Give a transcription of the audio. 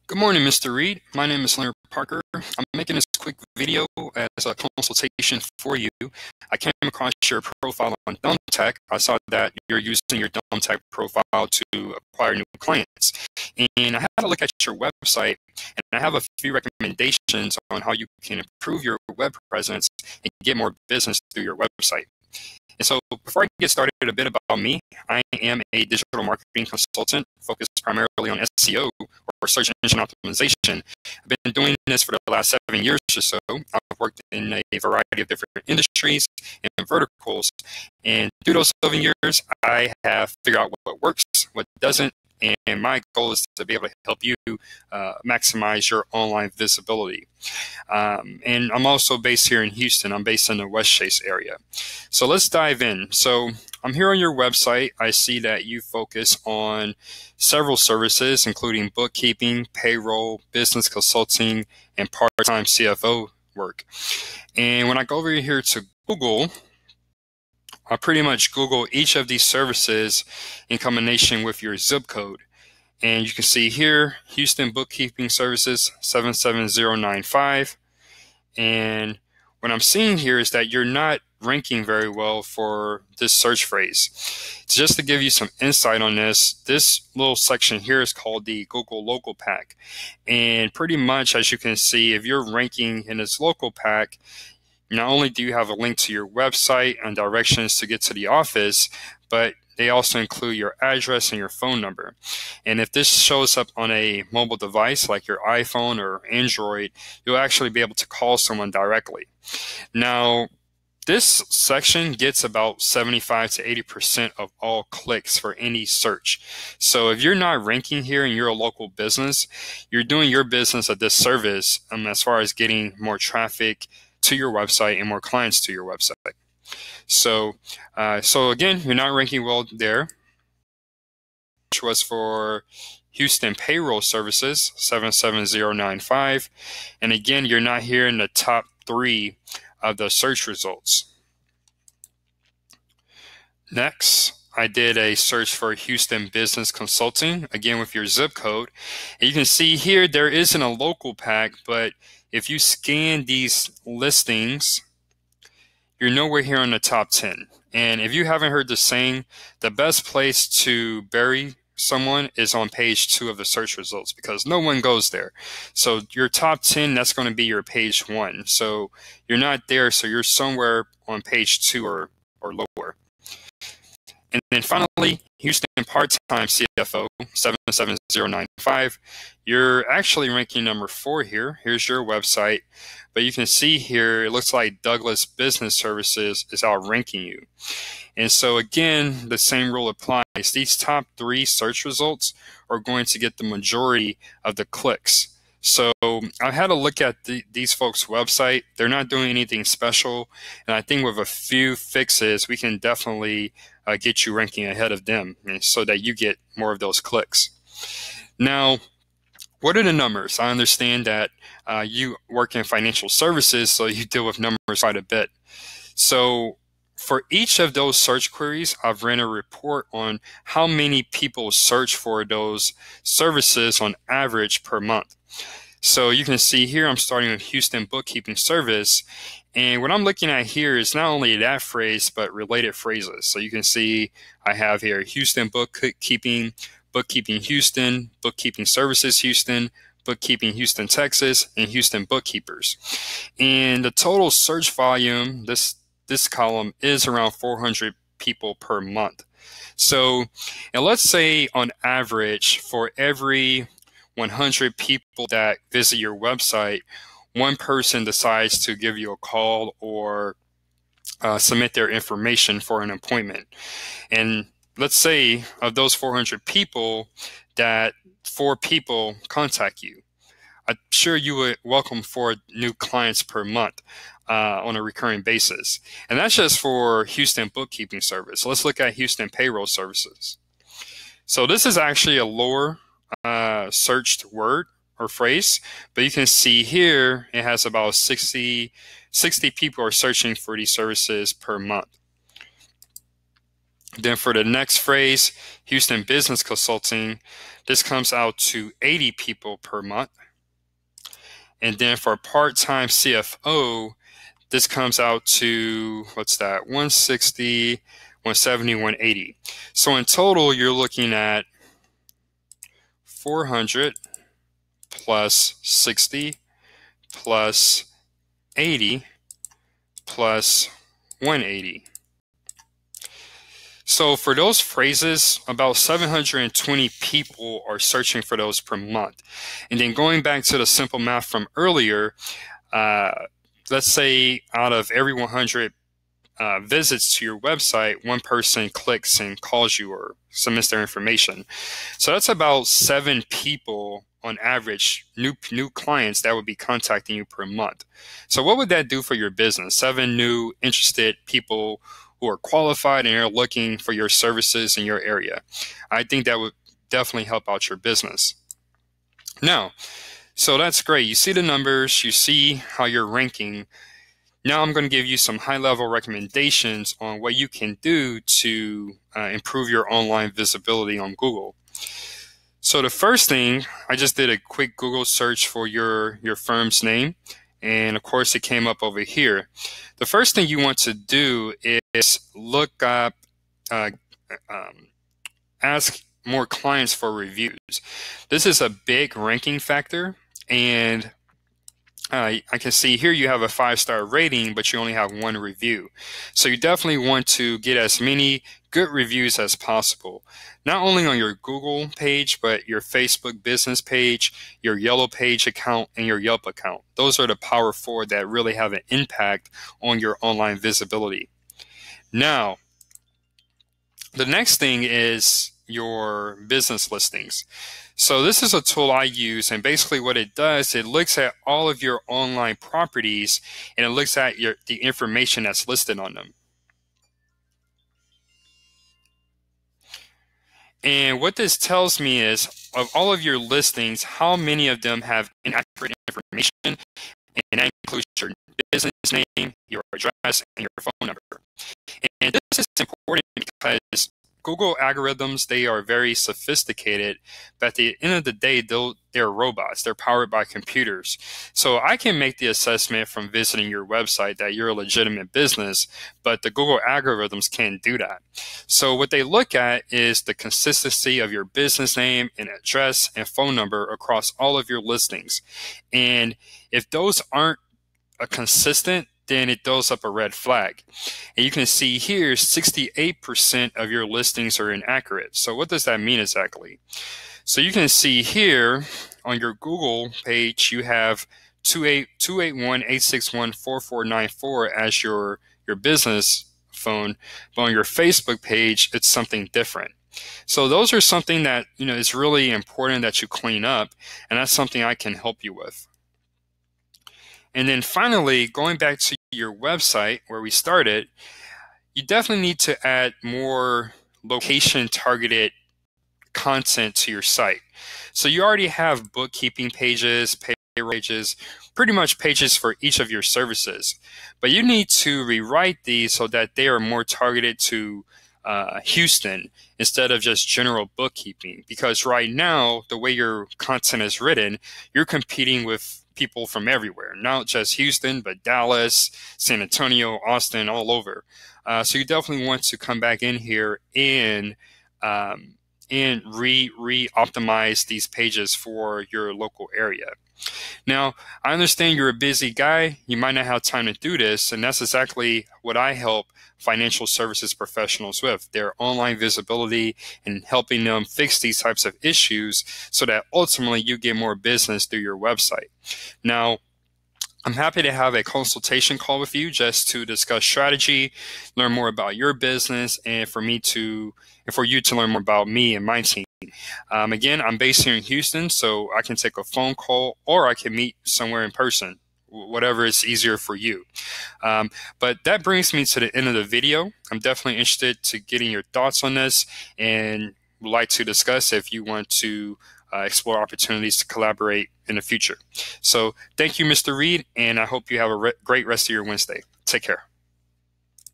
Good morning, Mr. Reed. My name is Leonard Parker. I'm making this quick video as a consultation for you. I came across your profile on Thumbtack. I saw that you're using your Thumbtack profile to acquire new clients. And I had a look at your website, and I have a few recommendations on how you can improve your web presence and get more business through your website. And so before I get started, a bit about me. I am a digital marketing consultant focused primarily on SEO, or search engine optimization. I've been doing this for the last 7 years or so. I've worked in a variety of different industries and verticals. And through those 7 years, I have figured out what works, what doesn't. And my goal is to be able to help you maximize your online visibility. And I'm also based here in Houston. I'm based in the West Chase area. So let's dive in. So I'm here on your website. I see that you focus on several services, including bookkeeping, payroll, business consulting, and part-time CFO work. And when I go over here to Google, I pretty much Google each of these services in combination with your zip code. And you can see here, Houston Bookkeeping Services 77095. And what I'm seeing here is that you're not ranking very well for this search phrase. Just to give you some insight on this little section here is called the Google Local Pack. And pretty much, as you can see, if you're ranking in this local pack, not only do you have a link to your website and directions to get to the office, but they also include your address and your phone number. And if this shows up on a mobile device like your iPhone or Android, you'll actually be able to call someone directly. Now, this section gets about 75 to 80% of all clicks for any search. So if you're not ranking here and you're a local business, you're doing your business a disservice as far as getting more traffic to your website and more clients to your website. So again, you're not ranking well there, which was for Houston Payroll Services 77095. And again, you're not here in the top 3 of the search results. Next, I did a search for Houston Business Consulting, again with your zip code. And you can see here there isn't a local pack, but if you scan these listings, you're nowhere here on the top 10. And if you haven't heard the saying, the best place to bury someone is on page 2 of the search results, because no one goes there. So your top 10, that's going to be your page 1. So you're not there, so you're somewhere on page 2 or lower. And then finally, Houston Part-Time CFO 77095. You're actually ranking number 4 here. Here's your website. But you can see here, it looks like Douglas Business Services is outranking you. And so again, the same rule applies. These top 3 search results are going to get the majority of the clicks. So I had a look at these folks' website. They're not doing anything special. And I think with a few fixes, we can definitely get you ranking ahead of them so that you get more of those clicks. Now, what are the numbers? I understand that you work in financial services, so you deal with numbers quite a bit. So for each of those search queries, I've ran a report on how many people search for those services on average per month. So you can see here, I'm starting with Houston Bookkeeping Service. And what I'm looking at here is not only that phrase, but related phrases. So you can see I have here Houston Bookkeeping, Bookkeeping Houston, Bookkeeping Services Houston, Bookkeeping Houston, Texas, and Houston Bookkeepers. And the total search volume, this column, is around 400 people per month. So, and let's say on average, for every 100 people that visit your website, one person decides to give you a call or submit their information for an appointment. And let's say of those 400 people, that 4 people contact you. I'm sure you would welcome 4 new clients per month on a recurring basis. And that's just for Houston Bookkeeping Service. Let's look at Houston Payroll Services. So this is actually a lower searched word or phrase, but you can see here it has about 60 people are searching for these services per month. Then for the next phrase, Houston Business Consulting, this comes out to 80 people per month. And then for part-time CFO, this comes out to, what's that, 160, 170, 180. So in total, you're looking at 400 plus 60 plus 80 plus 180. So for those phrases, about 720 people are searching for those per month. And then going back to the simple math from earlier, let's say out of every 100 visits to your website, one person clicks and calls you or submits their information. So that's about 7 people on average, new clients that would be contacting you per month. So what would that do for your business? 7 new interested people who are qualified and are looking for your services in your area. I think that would definitely help out your business. Now, so that's great. You see the numbers, you see how you're ranking. Now I'm going to give you some high-level recommendations on what you can do to improve your online visibility on Google. So the first thing, I just did a quick Google search for your firm's name, and of course it came up over here. The first thing you want to do is look up, ask more clients for reviews. This is a big ranking factor, and I can see here you have a 5-star rating, but you only have 1 review. So you definitely want to get as many good reviews as possible, not only on your Google page, but your Facebook business page, your Yellow Page account, and your Yelp account. Those are the power 4 that really have an impact on your online visibility. Now, the next thing is your business listings. So this is a tool I use, and basically what it does, it looks at all of your online properties and it looks at the information that's listed on them. And what this tells me is, of all of your listings, how many of them have inaccurate information, and that includes your business name, your address, and your phone number. And this is important because Google algorithms, they are very sophisticated, but at the end of the day, they're robots. They're powered by computers. So I can make the assessment from visiting your website that you're a legitimate business, but the Google algorithms can't do that. So what they look at is the consistency of your business name and address and phone number across all of your listings. And if those aren't consistent, then it throws up a red flag. And you can see here 68% of your listings are inaccurate. So what does that mean exactly? So you can see here on your Google page, you have 281-861-4494 as your business phone, but on your Facebook page, it's something different. So those are something that, is really important that you clean up, and that's something I can help you with. And then finally, going back to your website where we started, you definitely need to add more location-targeted content to your site. So you already have bookkeeping pages, payroll pages, pretty much pages for each of your services. But you need to rewrite these so that they are more targeted to Houston instead of just general bookkeeping. Because right now, the way your content is written, you're competing with people from everywhere, not just Houston, but Dallas, San Antonio, Austin, all over. So you definitely want to come back in here and re-optimize these pages for your local area. Now, I understand you're a busy guy. You might not have time to do this, and that's exactly what I help financial services professionals with, their online visibility and helping them fix these types of issues so that ultimately you get more business through your website. Now, I'm happy to have a consultation call with you just to discuss strategy, learn more about your business, and for you to learn more about me and my team. Again, I'm based here in Houston, so I can take a phone call or I can meet somewhere in person, whatever is easier for you. But that brings me to the end of the video. I'm definitely interested to getting your thoughts on this and would like to discuss if you want to explore opportunities to collaborate in the future. So thank you, Mr. Reed, and I hope you have a great rest of your Wednesday. Take care.